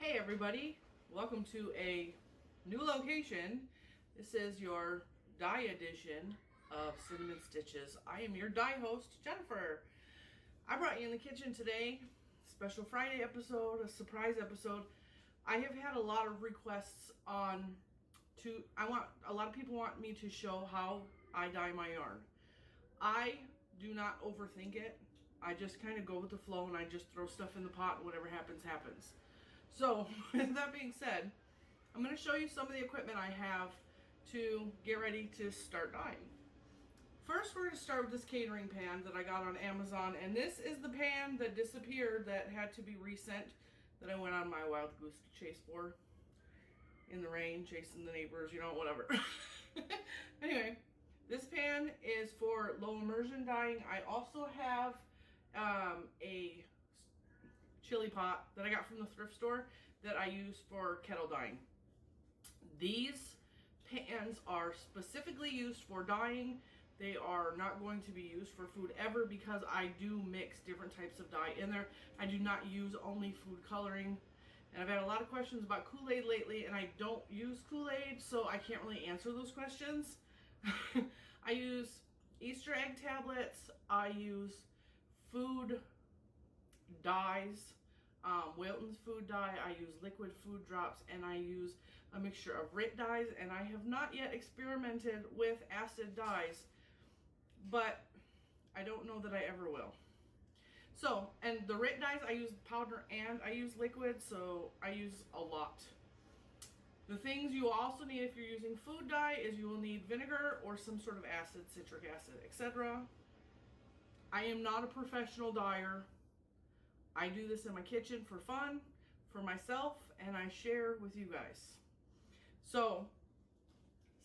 Hey everybody, welcome to a new location. This is your dye edition of Cinnamon Stitches. I am your dye host, Jennifer. I brought you in the kitchen today, special Friday episode, a surprise episode. I have had a lot of requests a lot of people want me to show how I dye my yarn. I do not overthink it. I just kind of go with the flow and I just throw stuff in the pot and whatever happens, happens. So, with that being said, I'm going to show you some of the equipment I have to get ready to start dyeing. First, we're going to start with this catering pan that I got on Amazon, and this is the pan that disappeared that had to be resent, that I went on my wild goose chase for in the rain, chasing the neighbors, whatever. Anyway, this pan is for low immersion dyeing. I also have a chili pot that I got from the thrift store that I use for kettle dyeing. These pans are specifically used for dyeing. They are not going to be used for food ever because I do mix different types of dye in there. I do not use only food coloring. And I've had a lot of questions about Kool-Aid lately, and I don't use Kool-Aid, so I can't really answer those questions. I use Easter egg tablets. I use food dyes, Wilton's food dye. I use liquid food drops, and I use a mixture of RIT dyes, and I have not yet experimented with acid dyes, but I don't know that I ever will. So, and the RIT dyes, I use powder and I use liquid, so I use a lot. The things you also need if you're using food dye is you will need vinegar or some sort of acid, citric acid, etc. I am not a professional dyer. I do this in my kitchen for fun, for myself, and I share with you guys. So,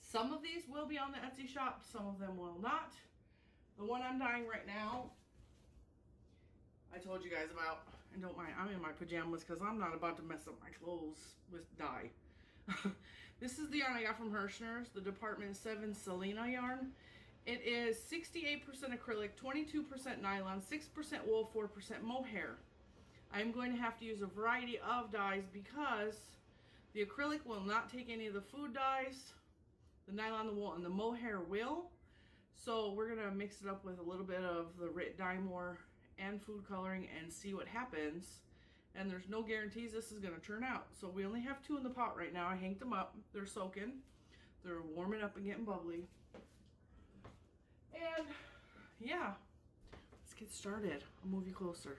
some of these will be on the Etsy shop, some of them will not. The one I'm dyeing right now, I told you guys about, and don't mind, I'm in my pajamas because I'm not about to mess up my clothes with dye. This is the yarn I got from Hirschner's, the Department 7 Selena yarn. It is 68% acrylic, 22% nylon, 6% wool, 4% mohair. I'm going to have to use a variety of dyes because the acrylic will not take any of the food dyes, the nylon, the wool, and the mohair will. So we're going to mix it up with a little bit of the RIT dye more and food coloring and see what happens. And there's no guarantees this is going to turn out. So we only have 2 in the pot right now. I hanged them up. They're soaking. They're warming up and getting bubbly. And yeah, let's get started. I'll move you closer.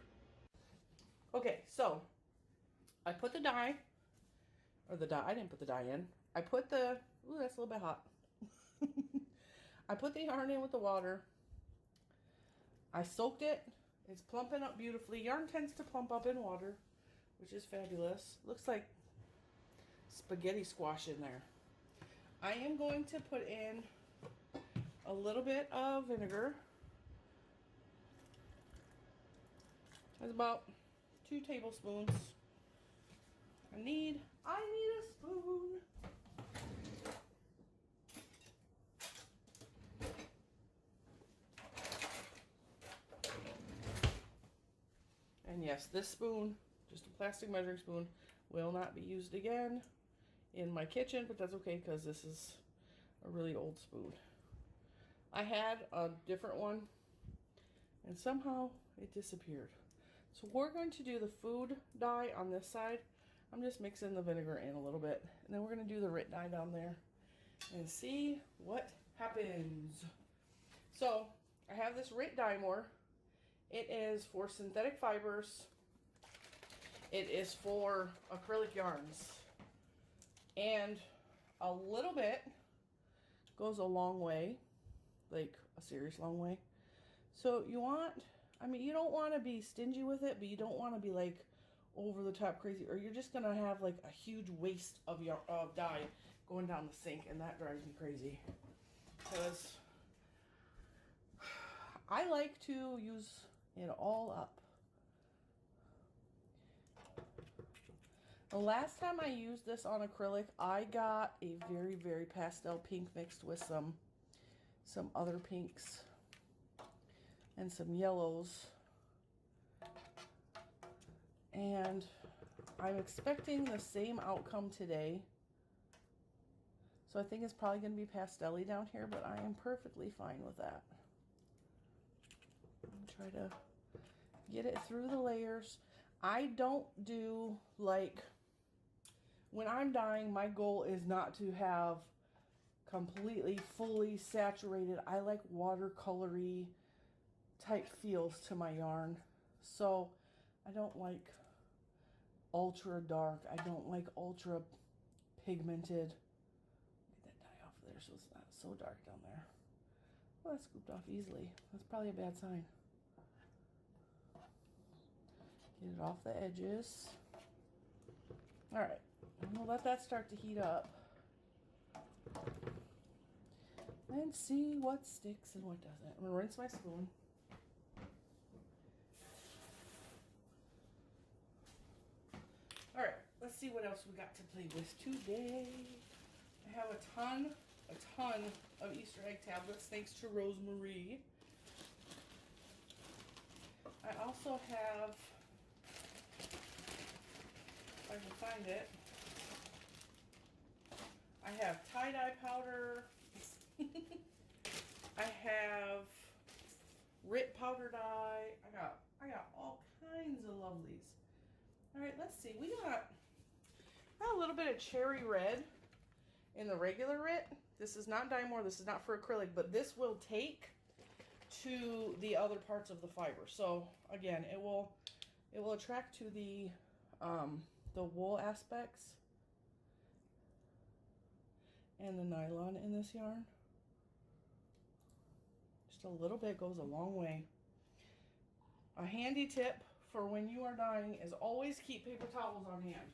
Okay, so I put the dye, I didn't put the dye in. I put the, ooh, that's a little bit hot. I put the yarn in with the water. I soaked it. It's plumping up beautifully. Yarn tends to plump up in water, which is fabulous. Looks like spaghetti squash in there. I am going to put in a little bit of vinegar. That's about 2 tablespoons. I need a spoon. And yes, this spoon, just a plastic measuring spoon, will not be used again in my kitchen, but that's okay because this is a really old spoon. I had a different one and somehow it disappeared. So we're going to do the food dye on this side. I'm just mixing the vinegar in a little bit. And then we're going to do the RIT dye down there and see what happens. So I have this RIT dye more. It is for synthetic fibers. It is for acrylic yarns. And a little bit goes a long way, like a serious long way. So you don't want to be stingy with it, but you don't want to be like over the top crazy, or you're just going to have like a huge waste of dye going down the sink, and that drives me crazy. Because I like to use it all up. The last time I used this on acrylic, I got a very, very pastel pink mixed with some other pinks and some yellows. And I'm expecting the same outcome today. So I think it's probably going to be pastel-y down here, but I am perfectly fine with that. Try to get it through the layers. I don't do like, when I'm dyeing, my goal is not to have completely fully saturated. I like watercolory type feels to my yarn. So I don't like ultra dark. I don't like ultra pigmented. Get that dye off there so it's not so dark down there. Well, that scooped off easily. That's probably a bad sign. Get it off the edges. All right, I'm gonna let that start to heat up and see what sticks and what doesn't. I'm gonna rinse my spoon. All right, let's see what else we got to play with today. I have a ton of Easter egg tablets, thanks to Rosemary. I also have, if I can find it, I have tie-dye powder. I have RIT powder dye. I got all kinds of lovelies. All right, let's see. We got a little bit of cherry red in the regular RIT. This is not dye more. This is not for acrylic, but this will take to the other parts of the fiber. So again, it will attract to the wool aspects and the nylon in this yarn. Just a little bit goes a long way. A handy tip for when you are dyeing is always keep paper towels on hand,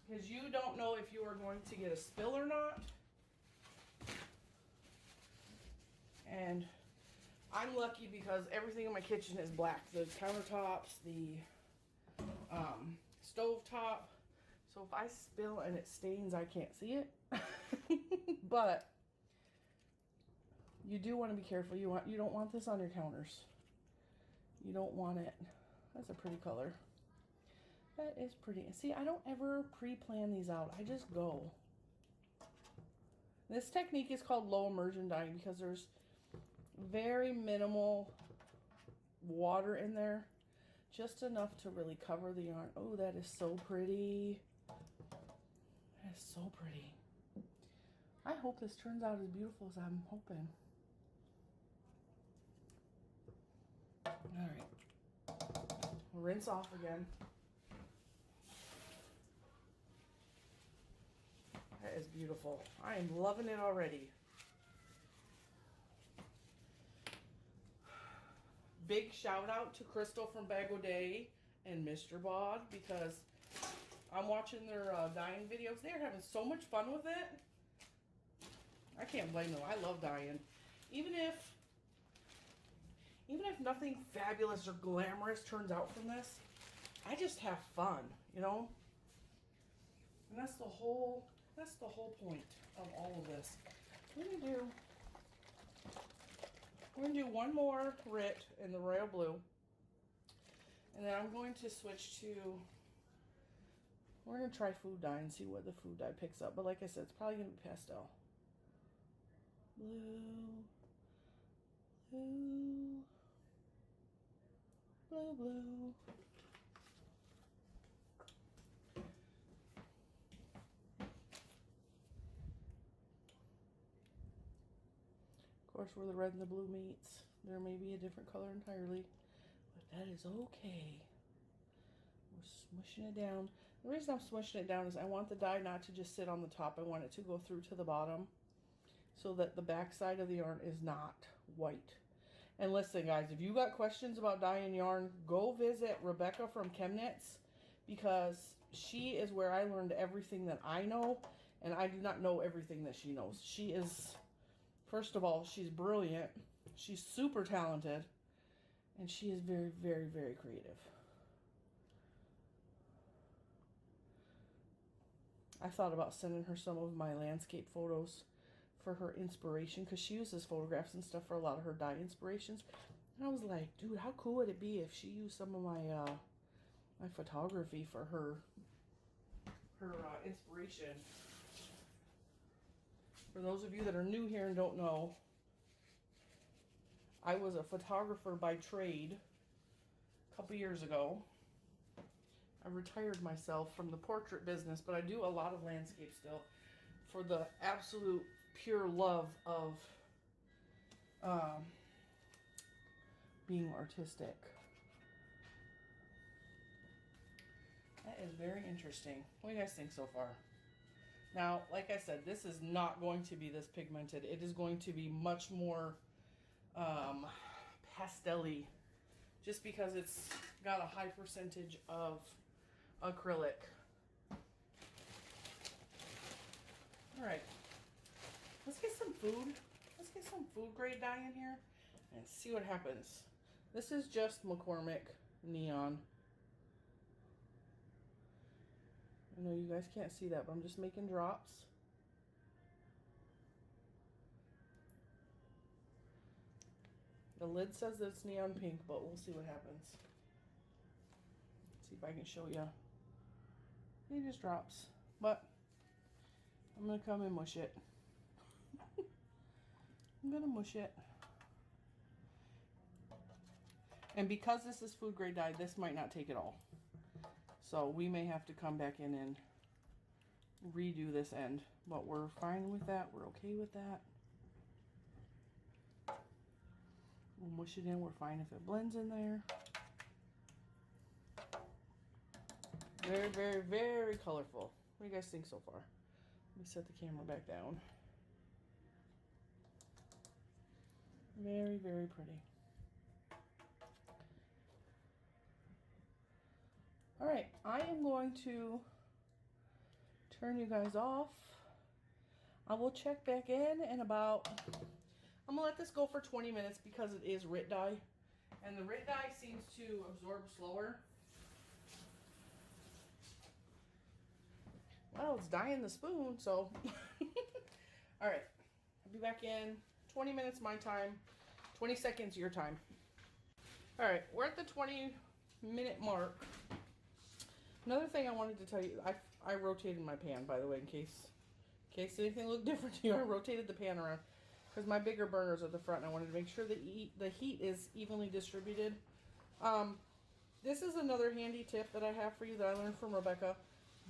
because you don't know if you are going to get a spill or not. And I'm lucky because everything in my kitchen is black. The countertops, the stove top. So if I spill and it stains, I can't see it. But you do want to be careful. You don't want this on your counters. You don't want it. That's a pretty color. That is pretty. See, I don't ever pre-plan these out. I just go. This technique is called low immersion dyeing because there's very minimal water in there. Just enough to really cover the yarn. Oh, that is so pretty. That is so pretty. I hope this turns out as beautiful as I'm hoping. All right. Rinse off again. That is beautiful. I am loving it already. Big shout out to Crystal from Bag O-Day and Mr. Bod, because I'm watching their dyeing videos. They're having so much fun with it. I can't blame them. I love dyeing. Even if nothing fabulous or glamorous turns out from this, I just have fun, you know? And that's the whole point of all of this. We're gonna do one more RIT in the royal blue. And then I'm going to switch to, we're gonna try food dye and see what the food dye picks up. But like I said, it's probably gonna be pastel. Blue, blue, blue, blue. Of course, where the red and the blue meets, there may be a different color entirely, but that is okay. We're smushing it down. The reason I'm smushing it down is I want the dye not to just sit on the top. I want it to go through to the bottom so that the back side of the yarn is not white. And listen, guys, if you got questions about dyeing yarn, go visit Rebecca from ChemKnits, because she is where I learned everything that I know, and I do not know everything that she knows. She is, first of all, she's brilliant. She's super talented, and she is very, very, very creative. I thought about sending her some of my landscape photos for her inspiration, because she uses photographs and stuff for a lot of her dye inspirations. And I was like, dude, how cool would it be if she used some of my my photography for her inspiration. For those of you that are new here and don't know, I was a photographer by trade a couple years ago. I retired myself from the portrait business, but I do a lot of landscape still for the absolute pure love of being artistic. That is very interesting. What do you guys think so far? Now, like I said, this is not going to be this pigmented. It is going to be much more pastel-y, just because it's got a high percentage of acrylic. All right, let's get some food. Let's get some food grade dye in here and see what happens. This is just McCormick Neon. I know you guys can't see that, but I'm just making drops. The lid says that it's neon pink, but we'll see what happens. Let's see if I can show you. It just drops, but I'm gonna come and mush it. I'm gonna mush it. And because this is food grade dye, this might not take it all. So we may have to come back in and redo this end, but we're fine with that. We're okay with that. We'll mush it in. We're fine if it blends in there. Very, very, very colorful. What do you guys think so far? Let me set the camera back down. Very, very pretty. All right, I am going to turn you guys off. I will check back in about, I'm gonna let this go for 20 minutes because it is RIT dye, and the RIT dye seems to absorb slower. Well, it's dyeing the spoon, so. All right, I'll be back in 20 minutes my time, 20 seconds your time. All right, we're at the 20-minute mark. Another thing I wanted to tell you, I rotated my pan, by the way, in case anything looked different to you. I rotated the pan around because my bigger burners are at the front, and I wanted to make sure the heat is evenly distributed. This is another handy tip that I have for you that I learned from Rebecca.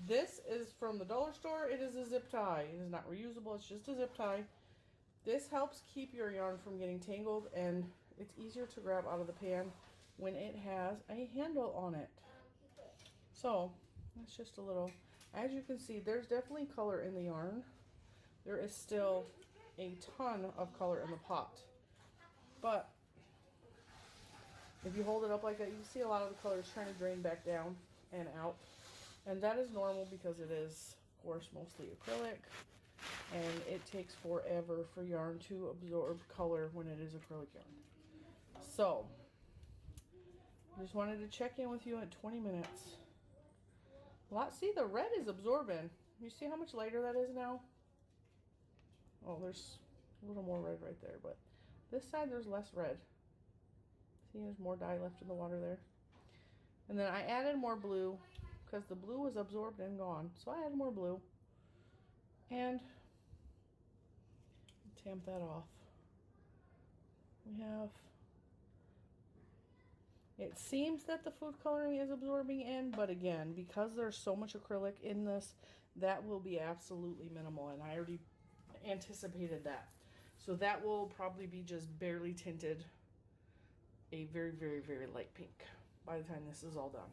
This is from the dollar store. It is a zip tie. It is not reusable. It's just a zip tie. This helps keep your yarn from getting tangled, and it's easier to grab out of the pan when it has a handle on it. So that's just a little, as you can see, there's definitely color in the yarn. There is still a ton of color in the pot. But if you hold it up like that, you can see a lot of the color is trying to drain back down and out. And that is normal because it is, of course, mostly acrylic. And it takes forever for yarn to absorb color when it is acrylic yarn. So, I just wanted to check in with you at 20 minutes. See, the red is absorbing. You see how much lighter that is now? Oh, there's a little more red right there, but this side there's less red. See, there's more dye left in the water there. And then I added more blue because the blue was absorbed and gone. So I added more blue and tamp that off. We have, it seems that the food coloring is absorbing in, but again, because there's so much acrylic in this, that will be absolutely minimal, and I already anticipated that. So that will probably be just barely tinted a very, very, very light pink by the time this is all done.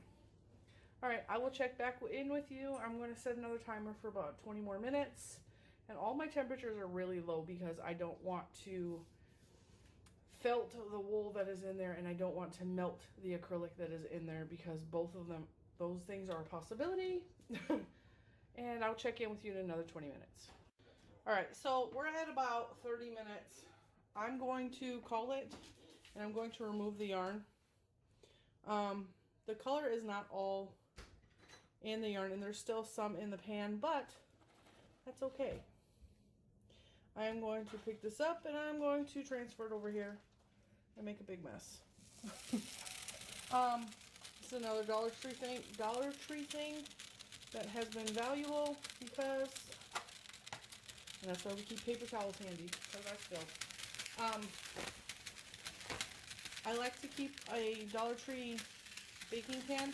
All right, I will check back in with you. I'm going to set another timer for about 20 more minutes, and all my temperatures are really low because I don't want to felt the wool that is in there, and I don't want to melt the acrylic that is in there because both of them, those things are a possibility. And I'll check in with you in another 20 minutes. All right, so we're at about 30 minutes. I'm going to call it, and I'm going to remove the yarn. The color is not all in the yarn, and there's still some in the pan, but that's okay. I am going to pick this up, and I'm going to transfer it over here and make a big mess. This is another Dollar Tree thing that has been valuable because, and that's why we keep paper towels handy, because I spill. I like to keep a Dollar Tree baking pan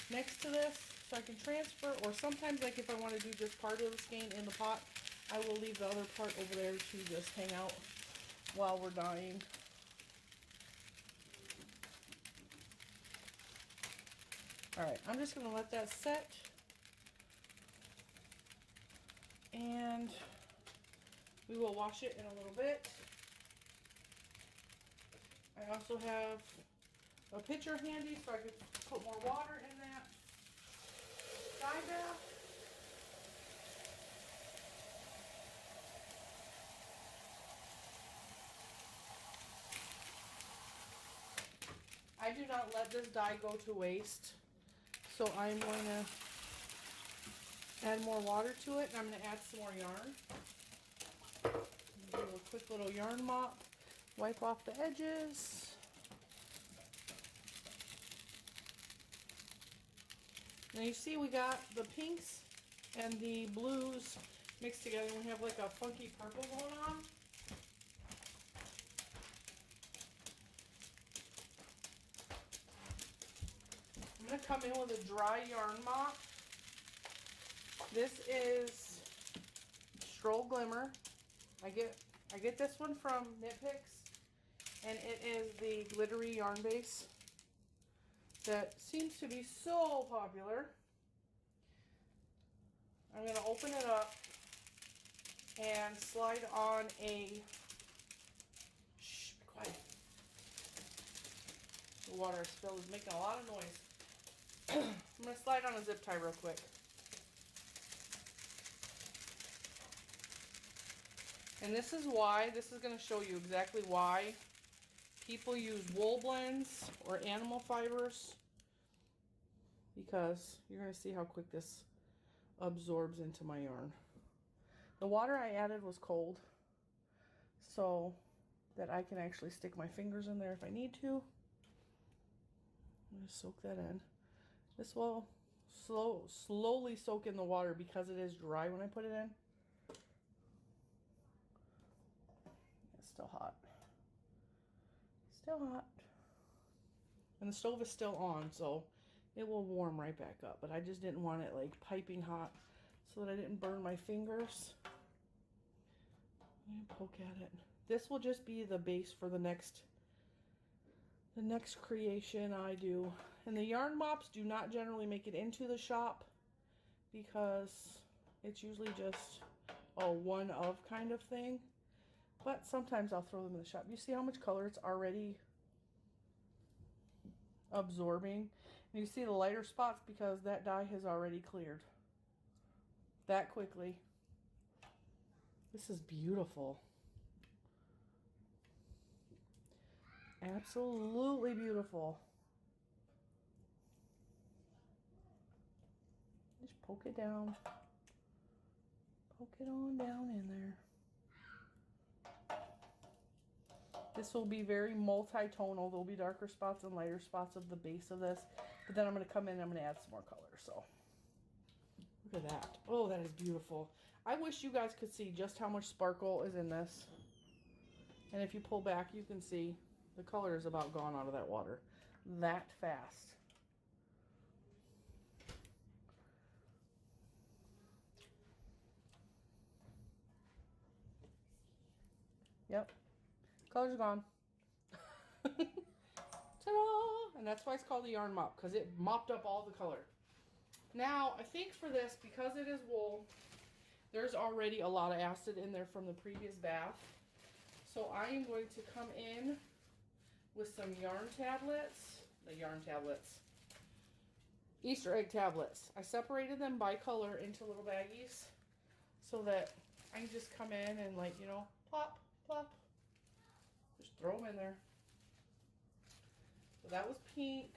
next to this so I can transfer, or sometimes like if I want to do just part of the skein in the pot, I will leave the other part over there to just hang out while we're dyeing. Alright, I'm just going to let that set. And we will wash it in a little bit. I also have a pitcher handy so I could put more water in that dye bath. I do not let this dye go to waste, so I'm going to add more water to it, and I'm going to add some more yarn. Do a quick little yarn mop, wipe off the edges. Now you see we got the pinks and the blues mixed together, and we have like a funky purple going on. I'm going to come in with a dry yarn mop. This is Stroll Glimmer. I get this one from Knit Picks, and it is the glittery yarn base that seems to be so popular. I'm going to open it up and slide on a, shh, be quiet. The water I spilled is making a lot of noise. I'm going to slide on a zip tie real quick. And this is why, this is going to show you exactly why people use wool blends or animal fibers, because you're going to see how quick this absorbs into my yarn. The water I added was cold, so that I can actually stick my fingers in there if I need to. I'm going to soak that in. This will slowly soak in the water because it is dry when I put it in. It's still hot. Still hot. And the stove is still on, so it will warm right back up. But I just didn't want it like piping hot so that I didn't burn my fingers. I'm gonna poke at it. This will just be the base for the next creation I do. And the yarn mops do not generally make it into the shop because it's usually just a one of kind of thing. But sometimes I'll throw them in the shop. You see how much color it's already absorbing? And you see the lighter spots because that dye has already cleared that quickly. This is beautiful. Absolutely beautiful. Just poke it down. Poke it on down in there. This will be very multi-tonal. There'll be darker spots and lighter spots of the base of this. But then I'm going to come in and I'm going to add some more color. So look at that. Oh, that is beautiful. I wish you guys could see just how much sparkle is in this. And if you pull back, you can see the color is about gone out of that water that fast. Yep. Color's gone. Ta-da! And that's why it's called the yarn mop, because it mopped up all the color. Now, I think for this, because it is wool, there's already a lot of acid in there from the previous bath. So I am going to come in with some yarn tablets. Easter egg tablets. I separated them by color into little baggies so that I can just come in and, like, you know, plop, plop. Just throw them in there. So that was pink.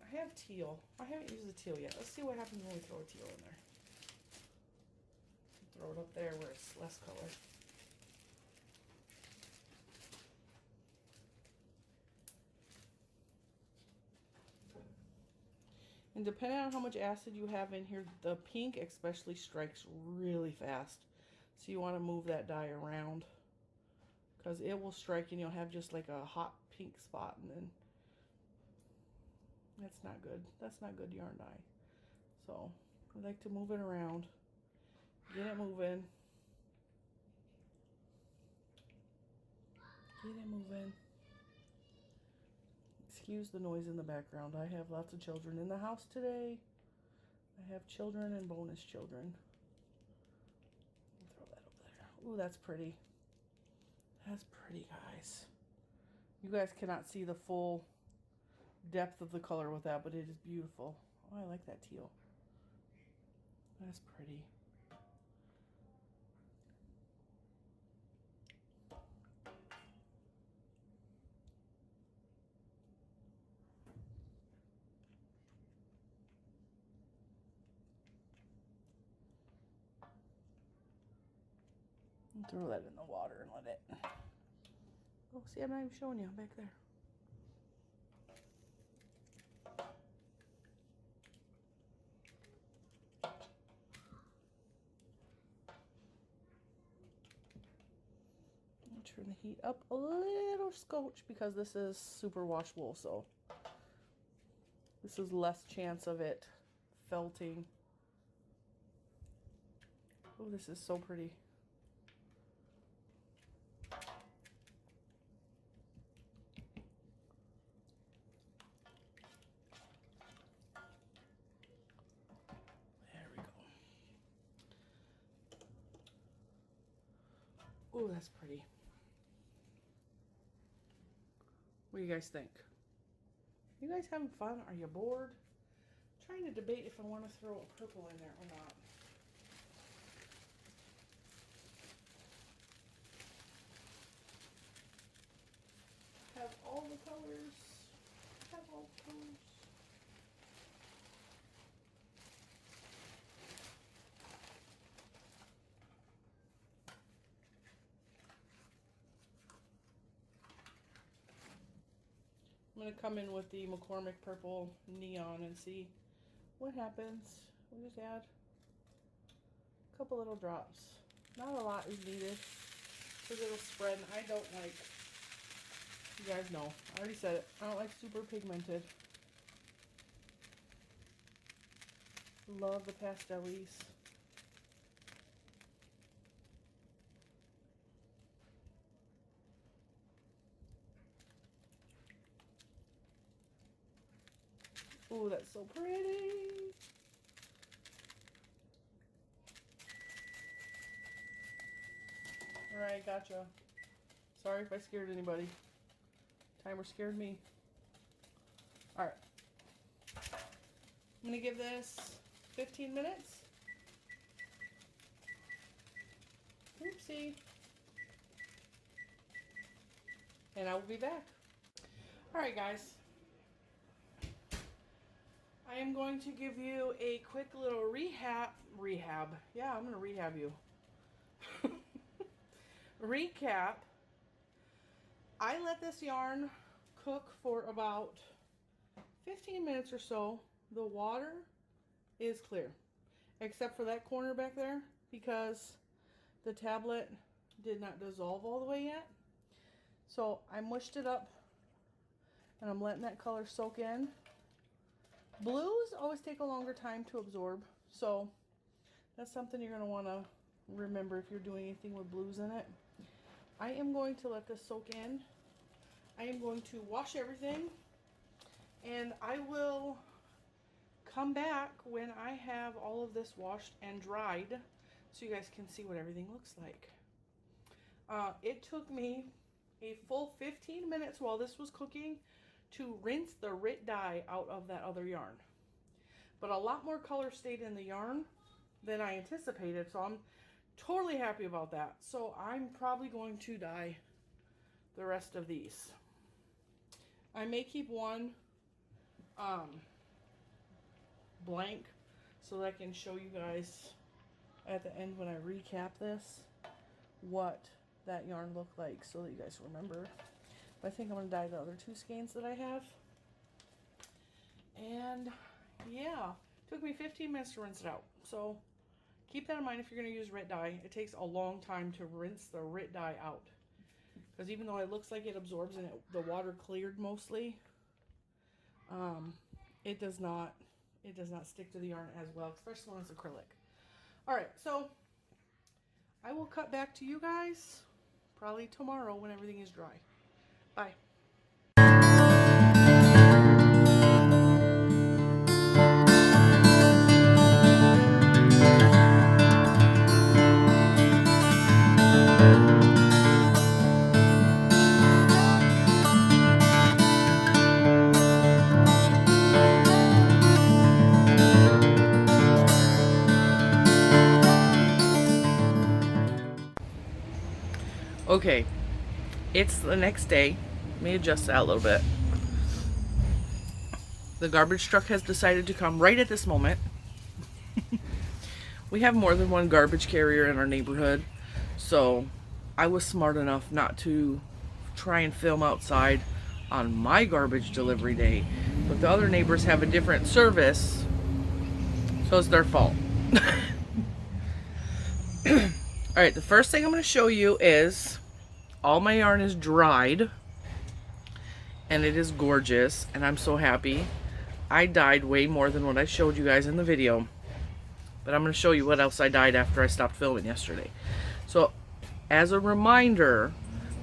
I have teal. I haven't used the teal yet. Let's see what happens when we throw a teal in there. Throw it up there where it's less color. And depending on how much acid you have in here, the pink especially strikes really fast. So you want to move that dye around, because it will strike and you'll have just like a hot pink spot, and then that's not good. That's not good yarn dye. So I like to move it around, get it moving, get it moving. Excuse the noise in the background. I have lots of children in the house today. I have children and bonus children. Throw that over there. Ooh, that's pretty. That's pretty, guys. You guys cannot see the full depth of the color with that, but it is beautiful. Oh, I like that teal. That's pretty. Throw that in the water and let it. Oh, see, I'm not even showing you back there. Turn the heat up a little scotch, because this is super wash wool, so this is less chance of it felting. Oh, this is so pretty. There we go. Oh, that's pretty. What do you guys think? You guys having fun? Are you bored? I'm trying to debate if I want to throw a purple in there or not. Have all the colors. Have all the colors. I'm going to come in with the McCormick Purple Neon and see what happens. We'll just add a couple little drops. Not a lot is needed, because it'll spread. And I don't like, you guys know, I already said it, I don't like super pigmented. Love the pastel-ies. Ooh, that's so pretty. Alright, gotcha. Sorry if I scared anybody. Timer scared me. Alright. I'm going to give this 15 minutes. Oopsie. And I will be back. Alright, guys. I am going to give you a quick little rehab. Yeah, I'm going to rehab you. Recap. I let this yarn cook for about 15 minutes or so. The water is clear, except for that corner back there, because the tablet did not dissolve all the way yet. So I mushed it up and I'm letting that color soak in. Blues always take a longer time to absorb, so that's something you're going to want to remember if you're doing anything with blues in it. I am going to let this soak in. I am going to wash everything, and I will come back when I have all of this washed and dried so you guys can see what everything looks like. It took me a full 15 minutes while this was cooking to rinse the RIT dye out of that other yarn. But a lot more color stayed in the yarn than I anticipated, so I'm totally happy about that. So I'm probably going to dye the rest of these. I may keep one blank so that I can show you guys at the end when I recap this what that yarn looked like, so that you guys remember. But I think I'm going to dye the other two skeins that I have. And Yeah, took me 15 minutes to rinse it out. So keep that in mind if you're going to use RIT dye. It takes a long time to rinse the RIT dye out. Because even though it looks like it absorbs and the water cleared mostly, it does not stick to the yarn as well, especially when it's acrylic. All right, so I will cut back to you guys probably tomorrow when everything is dry. Bye. Okay, it's the next day. Let me adjust that a little bit. The garbage truck has decided to come right at this moment. We have more than one garbage carrier in our neighborhood, so I was smart enough not to try and film outside on my garbage delivery day, but the other neighbors have a different service, so it's their fault. Alright, the first thing I'm going to show you is all my yarn is dried, and it is gorgeous, and I'm so happy. I dyed way more than what I showed you guys in the video, but I'm going to show you what else I dyed after I stopped filming yesterday. So, as a reminder,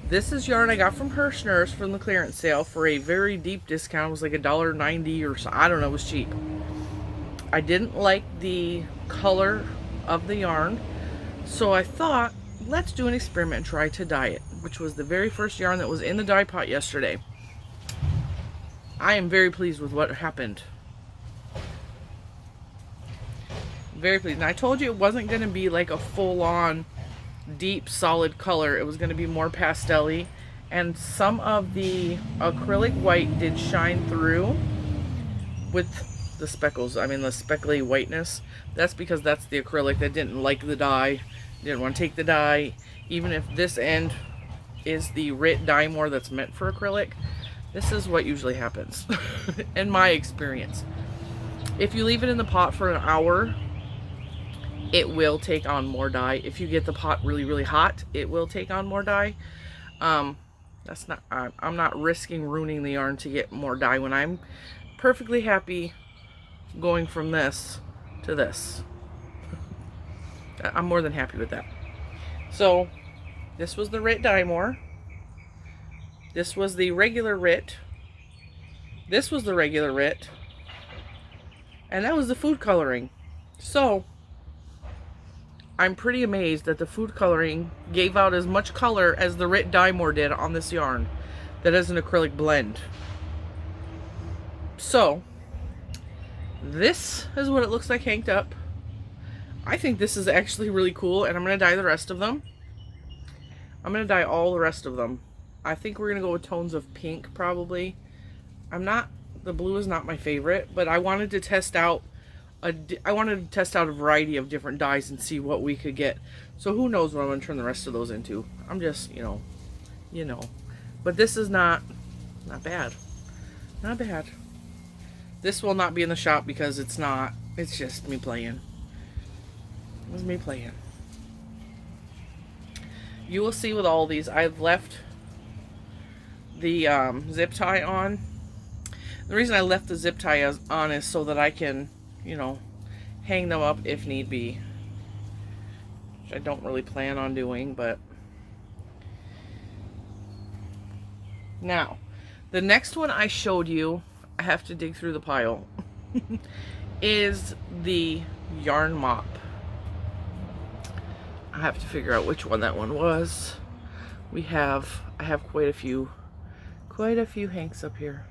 this is yarn I got from Hirschner's from the clearance sale for a very deep discount. It was like $1.90 or so. I don't know, it was cheap. I didn't like the color of the yarn, so I thought, let's do an experiment and try to dye it, which was the very first yarn that was in the dye pot yesterday. I am very pleased with what happened. Very pleased. And I told you it wasn't going to be like a full-on deep solid color. It was going to be more pastel-y, and some of the acrylic white did shine through with the speckles. I mean the speckly whiteness. That's because that's the acrylic that didn't like the dye, didn't want to take the dye. Even if this end is the RIT dye more that's meant for acrylic, this is what usually happens in my experience. If you leave it in the pot for an hour, it will take on more dye. If you get the pot really, really hot, it will take on more dye. That's not. I'm not risking ruining the yarn to get more dye when I'm perfectly happy going from this to this. I'm more than happy with that. So, this was the RIT dye more. This was the regular RIT. This was the regular RIT. And that was the food coloring. So, I'm pretty amazed that the food coloring gave out as much color as the RIT dye more did on this yarn that is an acrylic blend. So, this is what it looks like hanged up. I think this is actually really cool, and I'm going to dye the rest of them. I'm going to dye all the rest of them. I think we're going to go with tones of pink, probably. The blue is not my favorite, but I wanted to test out a variety of different dyes and see what we could get. So who knows what I'm going to turn the rest of those into. I'm just, you know. But this is not bad. Not bad. This will not be in the shop because it's just me playing. It was me playing. You will see with all these, I've left the zip tie on. The reason I left the zip tie on is so that I can, hang them up if need be. Which I don't really plan on doing, but. Now, the next one I showed you, I have to dig through the pile, is the yarn mop. I have to figure out which one that one was. I have quite a few hanks up here.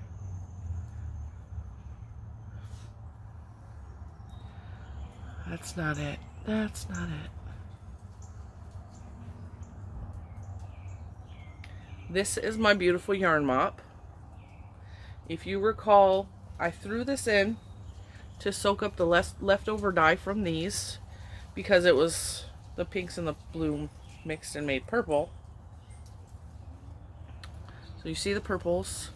That's not it. That's not it. This is my beautiful yarn mop. If you recall, I threw this in to soak up the leftover dye from these because it was the pinks and the blue mixed and made purple. So you see the purples.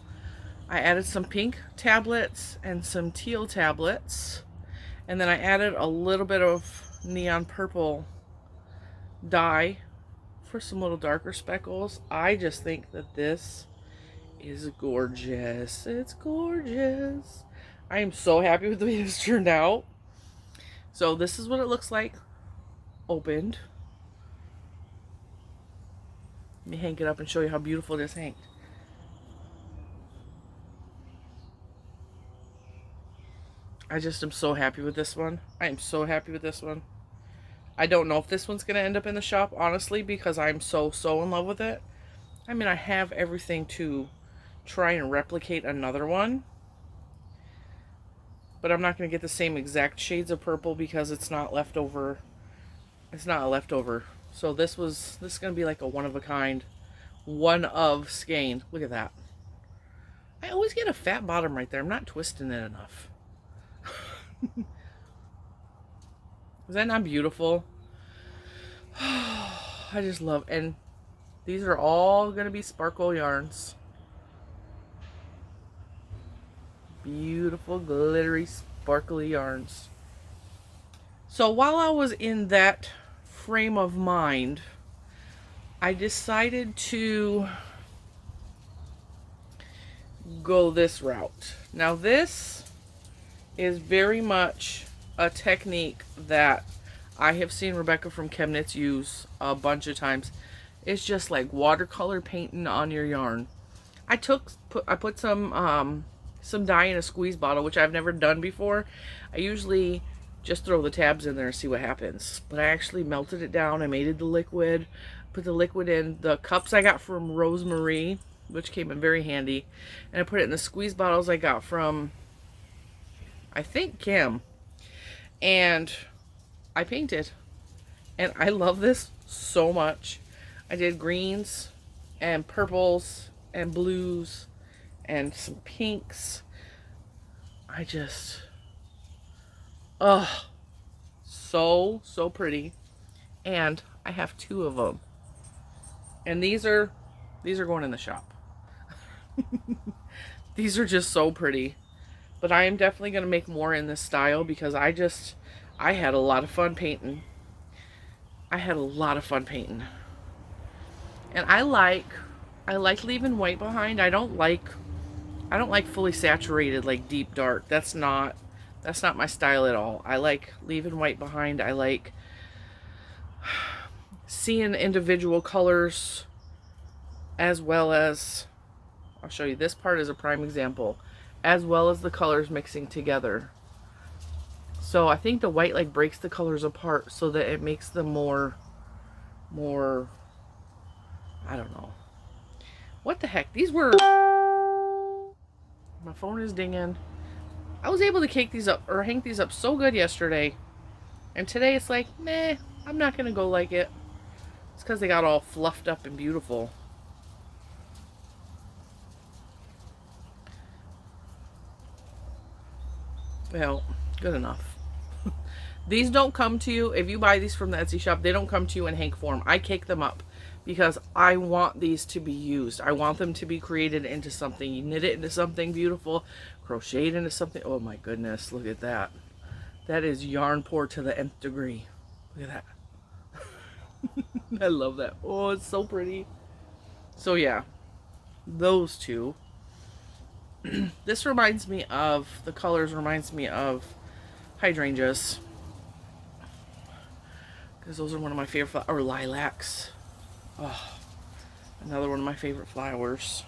I added some pink tablets and some teal tablets. And then I added a little bit of neon purple dye for some little darker speckles. I just think that this is gorgeous. It's gorgeous. I am so happy with the way this turned out. So this is what it looks like opened. Let me hang it up and show you how beautiful it is hanged. I just am so happy with this one. I am so happy with this one. I don't know if this one's going to end up in the shop, honestly, because I'm so in love with it. I mean, I have everything to try and replicate another one. But I'm not going to get the same exact shades of purple because it's not leftover. It's not a leftover. So this is going to be like a one of a kind. One of skein. Look at that. I always get a fat bottom right there. I'm not twisting it enough. Is that not beautiful? I just love, and these are all going to be sparkle yarns. Beautiful, glittery, sparkly yarns. So while I was in that frame of mind, I decided to go this route. Now this is very much a technique that I have seen Rebecca from Chemknits use a bunch of times. It's just like watercolor painting on your yarn. I put some dye in a squeeze bottle, which I've never done before. I usually just throw the tabs in there and see what happens. But I actually melted it down. I made it the liquid. Put the liquid in the cups I got from Rosemary, which came in very handy. And I put it in the squeeze bottles I got from, I think, Kim. And I painted. And I love this so much. I did greens and purples and blues and some pinks. I just, oh, so pretty. And I have 2 of them. And these are going in the shop. These are just so pretty. But I am definitely going to make more in this style because I had a lot of fun painting. And I like leaving white behind. I don't like fully saturated, like deep dark. That's not my style at all. I like leaving white behind. I like seeing individual colors, as well as, I'll show you, this part is a prime example, as well as the colors mixing together. So I think the white like breaks the colors apart so that it makes them more, I don't know. What the heck? These were, my phone is dinging. I was able to cake these up, or hang these up so good yesterday. And today it's like, meh, I'm not going to go like it. It's because they got all fluffed up and beautiful. Well, good enough. These don't come to you, if you buy these from the Etsy shop, they don't come to you in hank form. I cake them up because I want these to be used. I want them to be created into something. You knit it into something beautiful, crochet it into something. Oh my goodness, look at that. That is yarn pour to the nth degree. Look at that. I love that. Oh, it's so pretty. So yeah, those 2. This reminds me of, the colors reminds me of hydrangeas. Because those are one of my favorite, or lilacs. Oh, another one of my favorite flowers.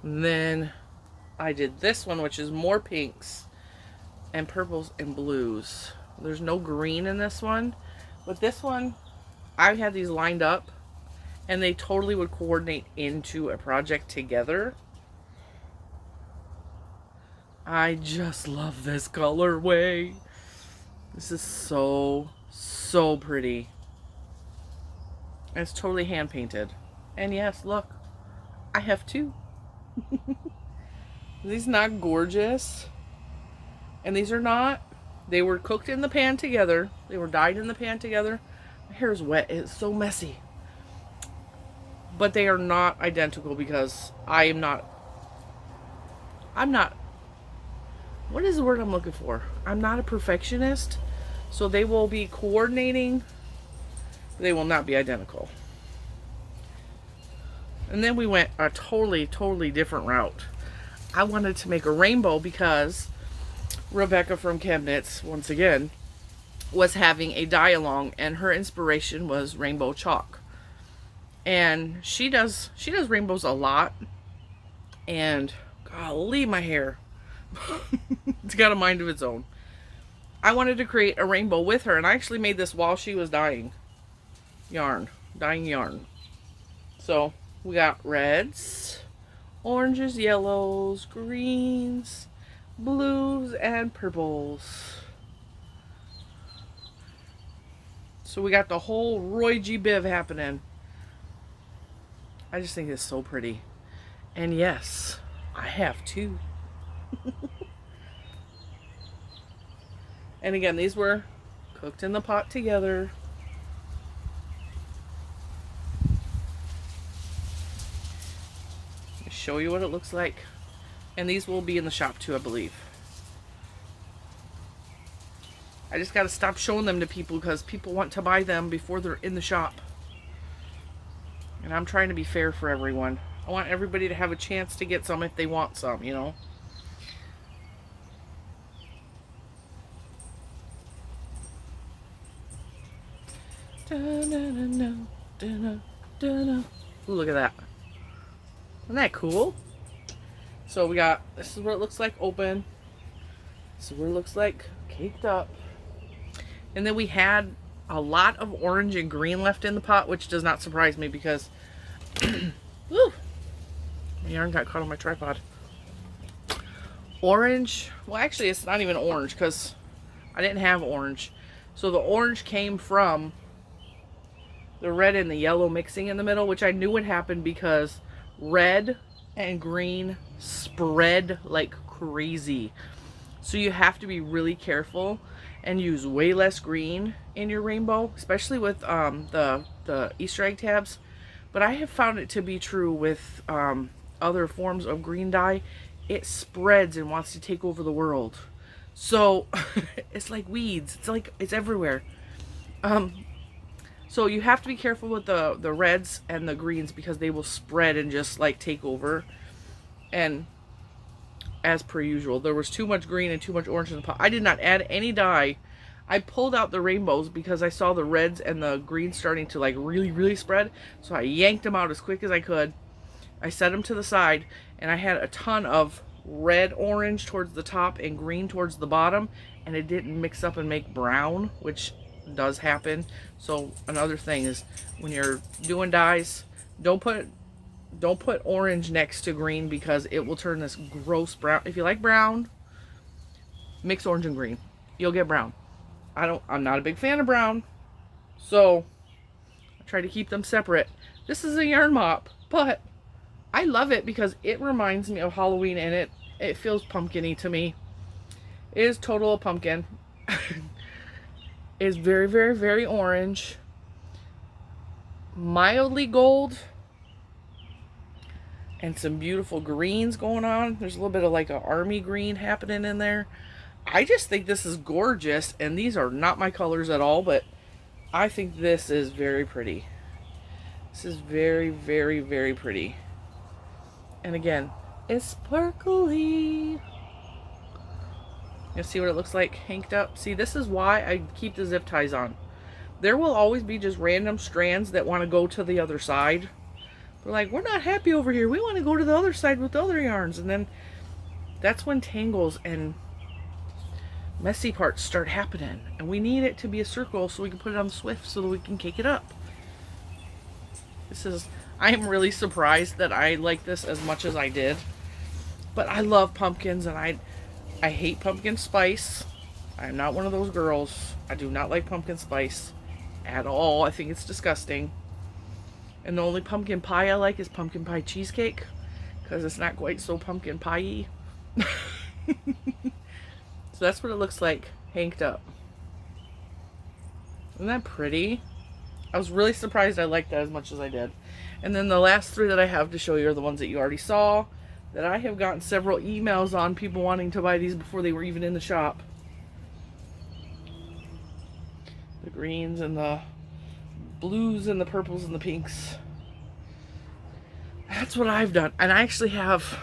And then I did this one, which is more pinks and purples and blues. There's no green in this one. But this one, I had these lined up and they totally would coordinate into a project together. I just love this colorway. This is so pretty. And it's totally hand painted. And yes, look, I have 2. These not gorgeous. And these are not They were cooked in the pan together. They were dyed in the pan together. My hair is wet. It's so messy. But they are not identical because I'm not, what is the word I'm looking for? I'm not a perfectionist. So they will be coordinating. They will not be identical. And then we went a totally different route. I wanted to make a rainbow because Rebecca from Chemknits, once again, was having a dye along, and her inspiration was rainbow chalk. And she does rainbows a lot. And golly, my hair. It's got a mind of its own. I wanted to create a rainbow with her, and I actually made this while she was dyeing yarn. So we got reds, oranges, yellows, greens, blues, and purples. So we got the whole Roy G. Biv happening. I just think it's so pretty. And yes, I have two. And again, these were cooked in the pot together. Show you what it looks like. And these will be in the shop too, I believe. I just got to stop showing them to people because people want to buy them before they're in the shop. And I'm trying to be fair for everyone. I want everybody to have a chance to get some if they want some, you know. Ooh, look at that. Isn't that cool? So we got, this is what it looks like open. This is what it looks like caked up. And then we had a lot of orange and green left in the pot, which does not surprise me because woo, my yarn got caught on my tripod. Orange, well actually it's not even orange because I didn't have orange. So the orange came from the red and the yellow mixing in the middle, which I knew would happen because red and green spread like crazy. So you have to be really careful and use way less green in your rainbow, especially with the Easter egg tabs. But I have found it to be true with other forms of green dye. It spreads and wants to take over the world. So it's like weeds. It's everywhere. So you have to be careful with the reds and the greens because they will spread and just like take over. And as per usual, there was too much green and too much orange in the pot. I did not add any dye. I pulled out the rainbows because I saw the reds and the greens starting to like really spread. So I yanked them out as quick as I could. I set them to the side, and I had a ton of red orange towards the top and green towards the bottom, and it didn't mix up and make brown, which does happen. So another thing is when you're doing dyes, don't put orange next to green because it will turn this gross brown. If you like brown, mix orange and green. You'll get brown. I'm not a big fan of brown, so I try to keep them separate. This is a yarn mop, but I love it because it reminds me of Halloween, and it feels pumpkin-y to me. It is total pumpkin. It's very orange, mildly gold, and some beautiful greens going on. There's a little bit of like an army green happening in there. I just think this is gorgeous, and these are not my colors at all, but I think this is very pretty. This is very pretty. And again, it's sparkly. You see what it looks like hanked up? See, this is why I keep the zip ties on. There will always be just random strands that want to go to the other side. They're like, we're not happy over here. We want to go to the other side with the other yarns. And then that's when tangles and messy parts start happening. And we need it to be a circle so we can put it on the Swift so that we can cake it up. I am really surprised that I like this as much as I did. But I love pumpkins, and I hate pumpkin spice. I'm not one of those girls. I do not like pumpkin spice at all. I think it's disgusting. And the only pumpkin pie I like is pumpkin pie cheesecake, because it's not quite so pumpkin pie-y. So that's what it looks like hanked up. Isn't that pretty? I was really surprised I liked that as much as I did. And then the last 3 that I have to show you are the ones that you already saw, that I have gotten several emails on, people wanting to buy these before they were even in the shop. The greens and the blues and the purples and the pinks. That's what I've done. And I actually have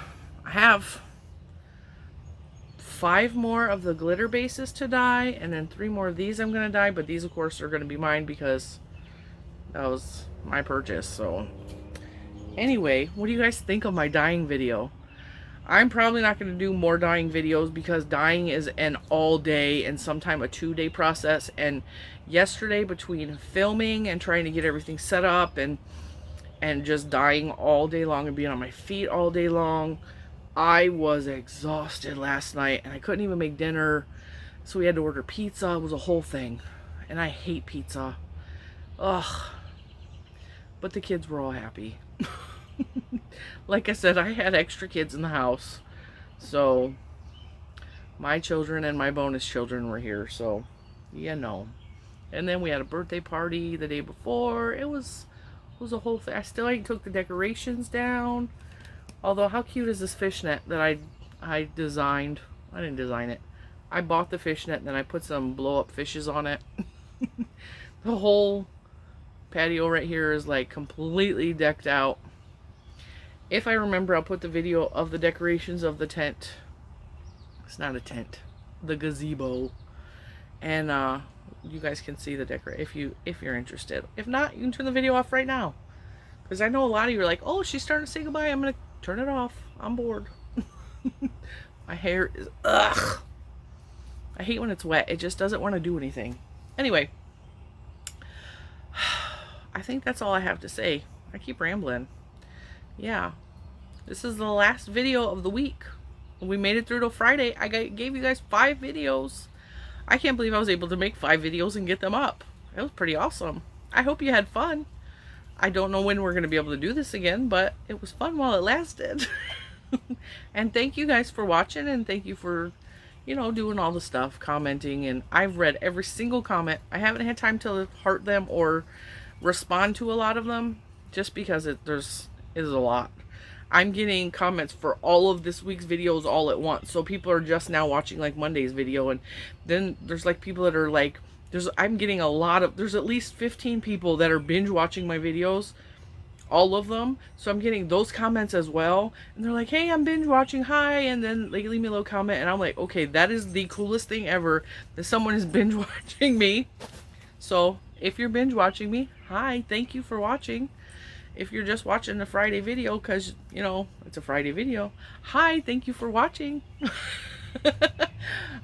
5 more of the glitter bases to dye, and then 3 more of these I'm going to dye, but these of course are going to be mine because that was my purchase. So anyway, what do you guys think of my dyeing video? I'm probably not going to do more dyeing videos because dyeing is an all day and sometime a 2-day process. And yesterday, between filming and trying to get everything set up and just dyeing all day long and being on my feet all day long, I was exhausted last night and I couldn't even make dinner. So we had to order pizza. It was a whole thing. And I hate pizza. Ugh. But the kids were all happy. Like I said, I had extra kids in the house. So my children and my bonus children were here. So, you know. And then we had a birthday party the day before. It was a whole thing. I still ain't took the decorations down. Although, how cute is this fishnet that I designed? I didn't design it. I bought the fishnet and then I put some blow-up fishes on it. The whole patio right here is like completely decked out. If I remember, I'll put the video of the decorations of the tent. It's not a tent. The gazebo. And you guys can see the decoration if you're interested. If not, you can turn the video off right now. Because I know a lot of you are like, oh, she's starting to say goodbye. I'm going to turn it off. I'm bored. My hair is, ugh. I hate when it's wet. It just doesn't want to do anything. Anyway. I think that's all I have to say. I keep rambling. Yeah. This is the last video of the week. We made it through till Friday. I gave you guys 5 videos. I can't believe I was able to make 5 videos and get them up. It was pretty awesome. I hope you had fun. I don't know when we're going to be able to do this again, but it was fun while it lasted. And thank you guys for watching, and thank you for, you know, doing all the stuff, commenting, and I've read every single comment. I haven't had time to heart them or respond to a lot of them, just because it is a lot. I'm getting comments for all of this week's videos all at once, so people are just now watching like Monday's video, and then there's like people that are like, I'm getting a lot of, there's at least 15 people that are binge watching my videos, all of them, so I'm getting those comments as well, and they're like, hey, I'm binge watching, hi, and then like leave me a little comment, and I'm like, okay, that is the coolest thing ever, that someone is binge watching me. So if you're binge watching me, hi, thank you for watching. If you're just watching the Friday video because, you know, it's a Friday video, hi, thank you for watching.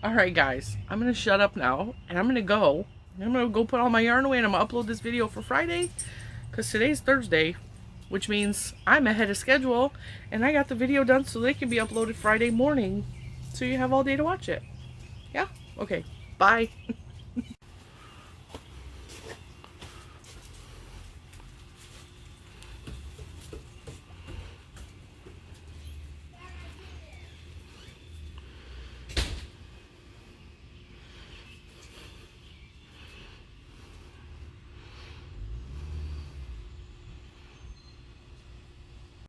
Alright guys, I'm going to shut up now, and I'm going to go. I'm going to go put all my yarn away, and I'm going to upload this video for Friday, because today's Thursday, which means I'm ahead of schedule, and I got the video done so they can be uploaded Friday morning, so you have all day to watch it. Yeah? Okay. Bye.